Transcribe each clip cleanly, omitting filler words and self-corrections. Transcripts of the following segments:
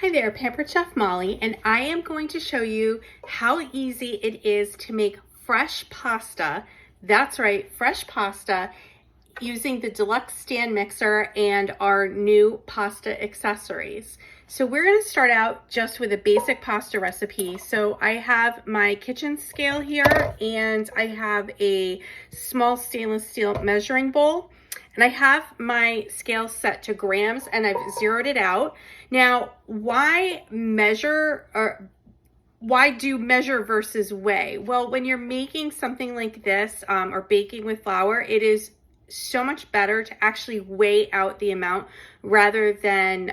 Hi there, Pampered Chef Molly, and I am going to show you how easy it is to make fresh pasta. That's right, fresh pasta using the Deluxe stand mixer and our new pasta accessories. So we're going to start out just with a basic pasta recipe. So I have my kitchen scale here, and I have a small stainless steel measuring bowl. And I have my scale set to grams, and I've zeroed it out. Now, why measure, or why do measure versus weigh? Well, when you're making something like this or baking with flour, it is so much better to actually weigh out the amount rather than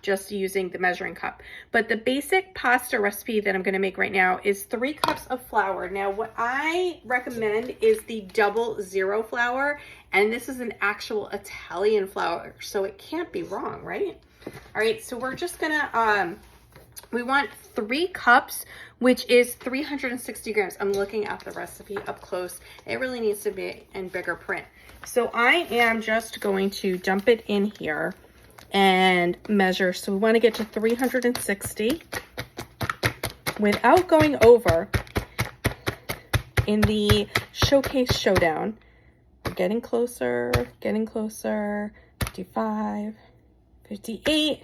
just using the measuring cup. But the basic pasta recipe that I'm going to make right now is 3 cups of flour. Now, what I recommend is the 00 flour, and this is an actual Italian flour, so it can't be wrong, right? All right, so we're just gonna we want 3 cups, which is 360 grams. I'm looking at the recipe up close. It really needs to be in bigger print. So I am just going to dump it in here and measure. So we want to get to 360 without going over. In the showcase showdown, we're getting closer, 55, 58.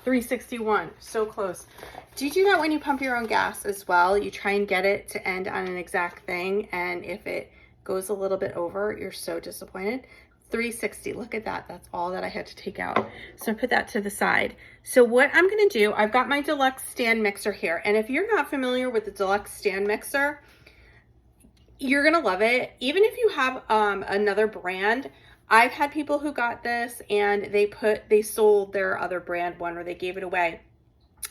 361, so close. Do you do that when you pump your own gas as well? You try and get it to end on an exact thing, and if it goes a little bit over, you're so disappointed. 360, look at that. That's all that I had to take out. So I put that to the side. So what I'm gonna do, I've got my Deluxe stand mixer here, and if you're not familiar with the Deluxe stand mixer, you're gonna love it. Even if you have another brand, I've had people who got this and they sold their other brand one, or they gave it away.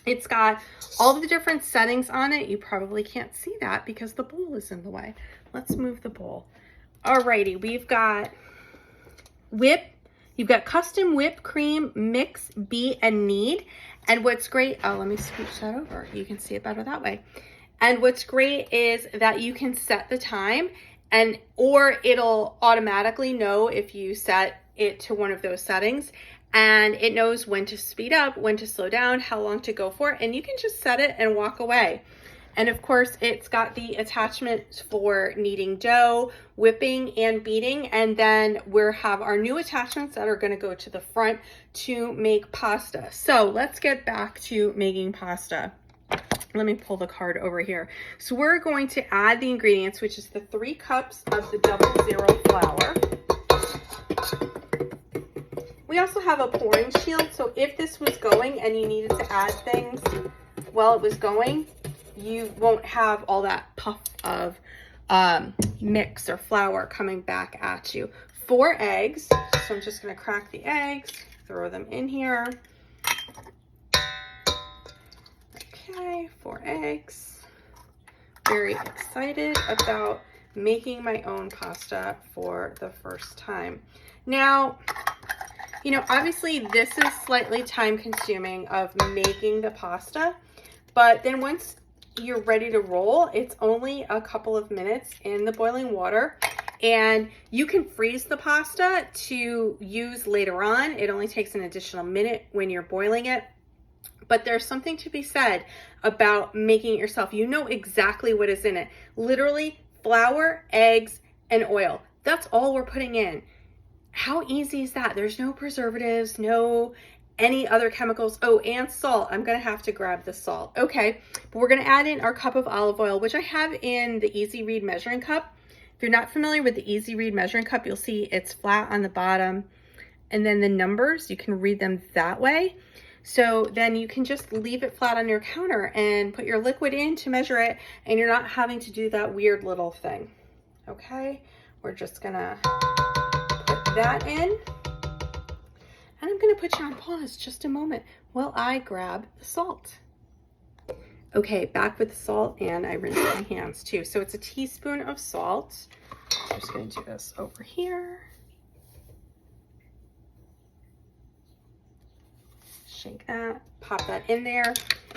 It's got all the different settings on it. You probably can't see that because the bowl is in the way. Let's move the bowl. Alrighty, we've got you've got custom whipped cream, mix, beat, and knead. And what's great, let me scooch that over. You can see it better that way. And what's great is that you can set the time, or it'll automatically know if you set it to one of those settings, and it knows when to speed up, when to slow down, how long to go for, and you can just set it and walk away. And of course, it's got the attachment for kneading dough, whipping, and beating, and then we have our new attachments that are going to go to the front to make pasta. So let's get back to making pasta. Let me pull the card over here. So we're going to add the ingredients, which is the 3 cups of the 00 flour. We also have a pouring shield, so if this was going and you needed to add things while it was going, you won't have all that puff of mix or flour coming back at you. 4 eggs, so I'm just gonna crack the eggs, throw them in here. Okay, 4 eggs. Very excited about making my own pasta for the first time. Now, you know, obviously this is slightly time consuming of making the pasta, but then once you're ready to roll, it's only a couple of minutes in the boiling water, and you can freeze the pasta to use later on. It only takes an additional minute when you're boiling it. But there's something to be said about making it yourself. You know exactly what is in it. Literally flour, eggs, and oil. That's all we're putting in. How easy is that? There's no preservatives, no any other chemicals. Oh, and salt. I'm going to have to grab the salt. Okay, but we're going to add in our cup of olive oil, which I have in the Easy Read measuring cup. If you're not familiar with the Easy Read measuring cup, you'll see it's flat on the bottom. And then the numbers, you can read them that way. So then you can just leave it flat on your counter and put your liquid in to measure it, and you're not having to do that weird little thing. Okay, we're just gonna put that in. And I'm gonna put you on pause just a moment while I grab the salt. Okay, back with the salt, and I rinse my hands too. So it's a teaspoon of salt. I'm just gonna do this over here. Shake that, pop that in there.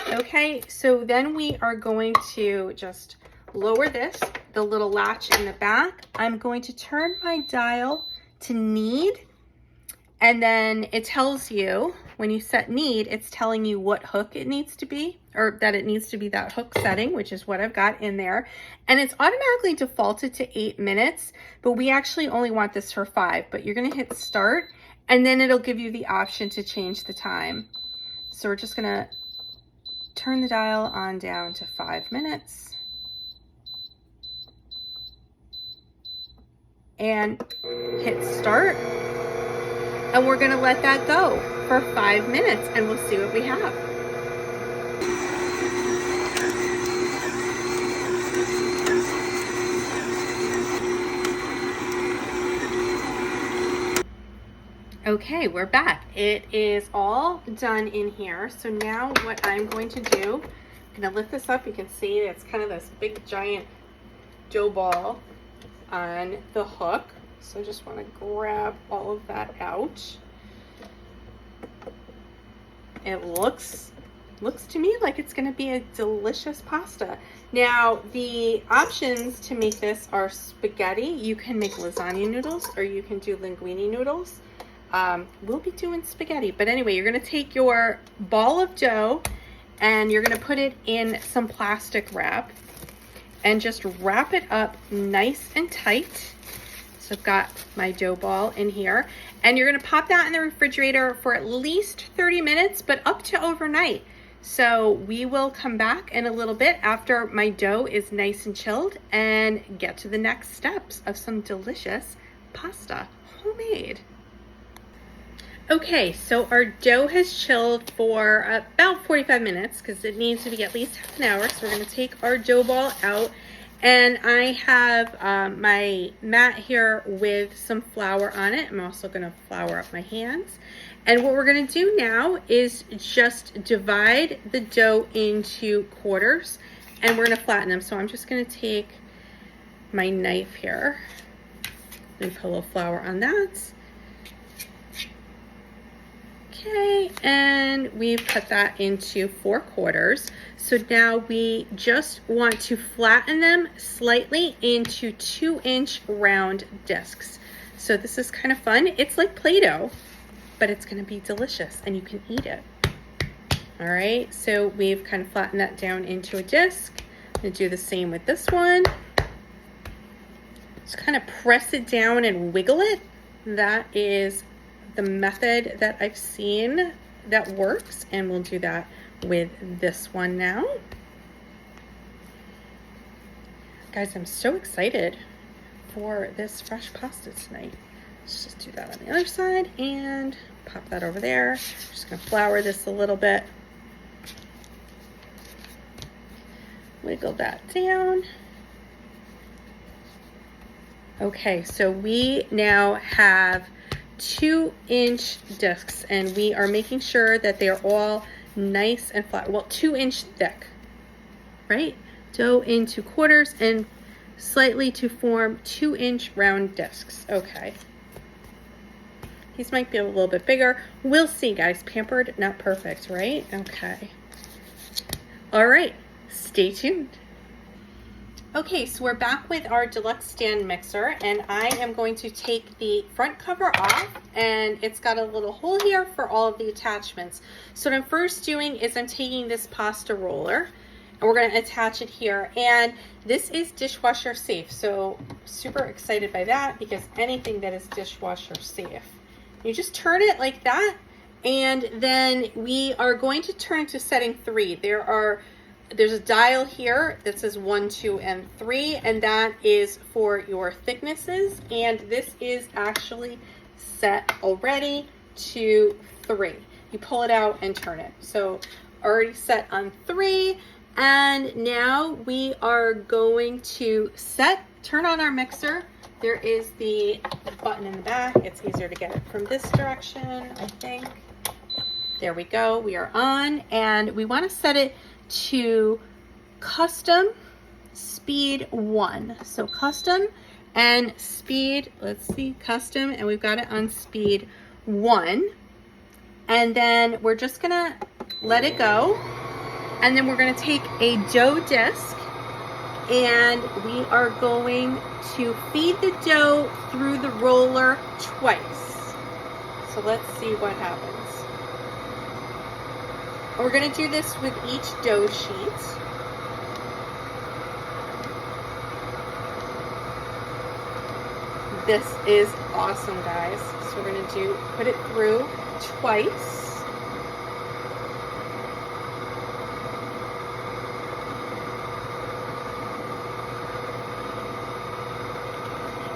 Okay, so then we are going to just lower this, the little latch in the back. I'm going to turn my dial to knead, And then it tells you, when you set need, it's telling you what hook it needs to be, or that it needs to be that hook setting, which is what I've got in there. And it's automatically defaulted to 8 minutes, but we actually only want this for 5. But you're gonna hit start, and then it'll give you the option to change the time. So we're just gonna turn the dial on down to 5 minutes. And hit start. And we're gonna let that go for 5 minutes and we'll see what we have. Okay, we're back. It is all done in here. So now what I'm going to do, I'm gonna lift this up. You can see it's kind of this big giant dough ball on the hook. So I just want to grab all of that out. It looks to me like it's going to be a delicious pasta. Now, the options to make this are spaghetti. You can make lasagna noodles or you can do linguine noodles. We'll be doing spaghetti. But anyway, you're going to take your ball of dough and you're going to put it in some plastic wrap and just wrap it up nice and tight. So I've got my dough ball in here, and you're gonna pop that in the refrigerator for at least 30 minutes, but up to overnight. So we will come back in a little bit after my dough is nice and chilled and get to the next steps of some delicious pasta, homemade. Okay, so our dough has chilled for about 45 minutes because it needs to be at least half an hour. So we're gonna take our dough ball out. And I have my mat here with some flour on it. I'm also gonna flour up my hands. And what we're gonna do now is just divide the dough into quarters and we're gonna flatten them. So I'm just gonna take my knife here and put a little flour on that. Okay, and we've cut that into 4 quarters. So now we just want to flatten them slightly into 2-inch round discs. So this is kind of fun. It's like Play-Doh, but it's gonna be delicious and you can eat it. All right, so we've kind of flattened that down into a disc. I'm gonna do the same with this one. Just kind of press it down and wiggle it. That is the method that I've seen that works, and we'll do that with this one now. Guys, I'm so excited for this fresh pasta tonight. Let's just do that on the other side and pop that over there. Just gonna flour this a little bit. Wiggle that down. Okay, so we now have 2-inch discs and we are making sure that they are all nice and flat. Well, 2-inch thick, right? Dough into quarters and slightly to form 2-inch round discs. Okay. These might be a little bit bigger. We'll see, guys. Pampered, not perfect, right? Okay. All right, stay tuned. Okay, so we're back with our Deluxe stand mixer, and I am going to take the front cover off, and it's got a little hole here for all of the attachments. So what I'm first doing is I'm taking this pasta roller, and we're going to attach it here, and this is dishwasher safe. So super excited by that because anything that is dishwasher safe. You just turn it like that, and then we are going to turn to setting 3. There's a dial here that says 1, 2, and 3, and that is for your thicknesses. And this is actually set already to 3. You pull it out and turn it. So already set on 3. And now we are going to turn on our mixer. There is the button in the back. It's easier to get it from this direction, I think. There we go. We are on, and we want to set it to custom speed 1. So custom and speed, let's see, custom, and we've got it on speed 1. And then we're just gonna let it go. And then we're gonna take a dough disc and we are going to feed the dough through the roller twice. So let's see what happens. We're going to do this with each dough sheet. This is awesome, guys. So we're going to put it through twice.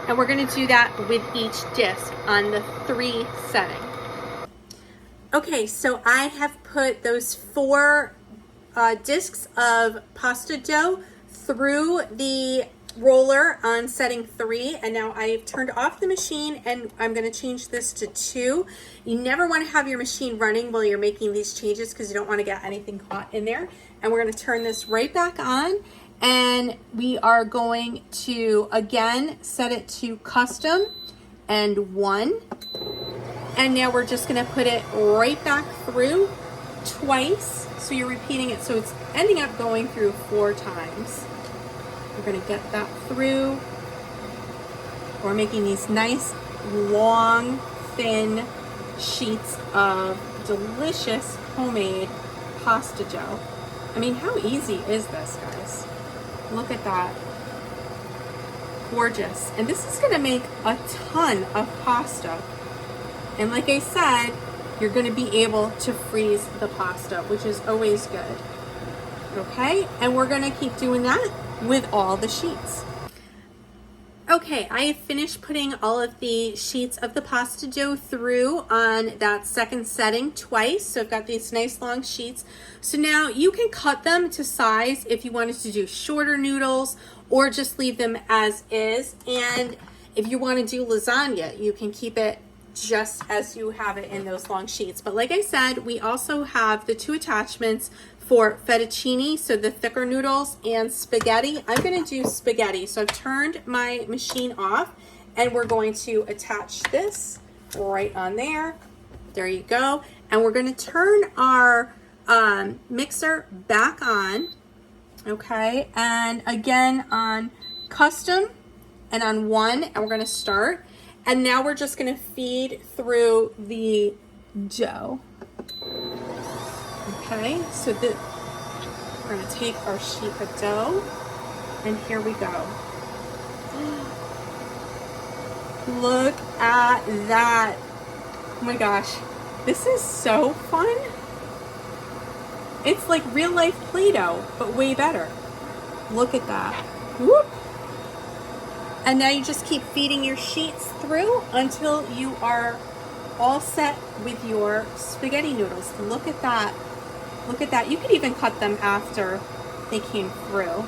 And we're going to do that with each disc on the 3 setting. Okay, so I have put those 4 discs of pasta dough through the roller on setting 3, and now I've turned off the machine and I'm going to change this to 2. You never want to have your machine running while you're making these changes because you don't want to get anything caught in there. And we're going to turn this right back on, and we are going to again set it to custom and 1. And now we're just going to put it right back through twice. So you're repeating it, so it's ending up going through 4 times. We're going to get that through. We're making these nice, long, thin sheets of delicious homemade pasta dough. I mean, how easy is this, guys? Look at that. Gorgeous. And this is going to make a ton of pasta. And like I said, you're going to be able to freeze the pasta, which is always good. Okay, and we're going to keep doing that with all the sheets. Okay, I have finished putting all of the sheets of the pasta dough through on that second setting twice. So I've got these nice long sheets. So now you can cut them to size if you wanted to do shorter noodles or just leave them as is. And if you want to do lasagna, you can keep it just as you have it in those long sheets. But like I said, we also have the 2 attachments for fettuccine, so the thicker noodles, and spaghetti. I'm going to do spaghetti. So I've turned my machine off, and we're going to attach this right on there. There you go. And we're going to turn our mixer back on, okay? And again on custom and on 1, and we're going to start. And now we're just going to feed through the dough. Okay, so we're going to take our sheet of dough, and here we go. Look at that. Oh my gosh, this is so fun. It's like real life Play-Doh, but way better. Look at that. Whoop. And now you just keep feeding your sheets through until you are all set with your spaghetti noodles. Look at that. Look at that. You could even cut them after they came through.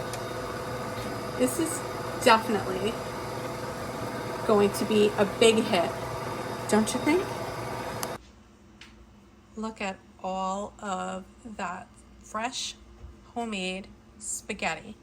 This is definitely going to be a big hit, don't you think? Look at all of that fresh homemade spaghetti.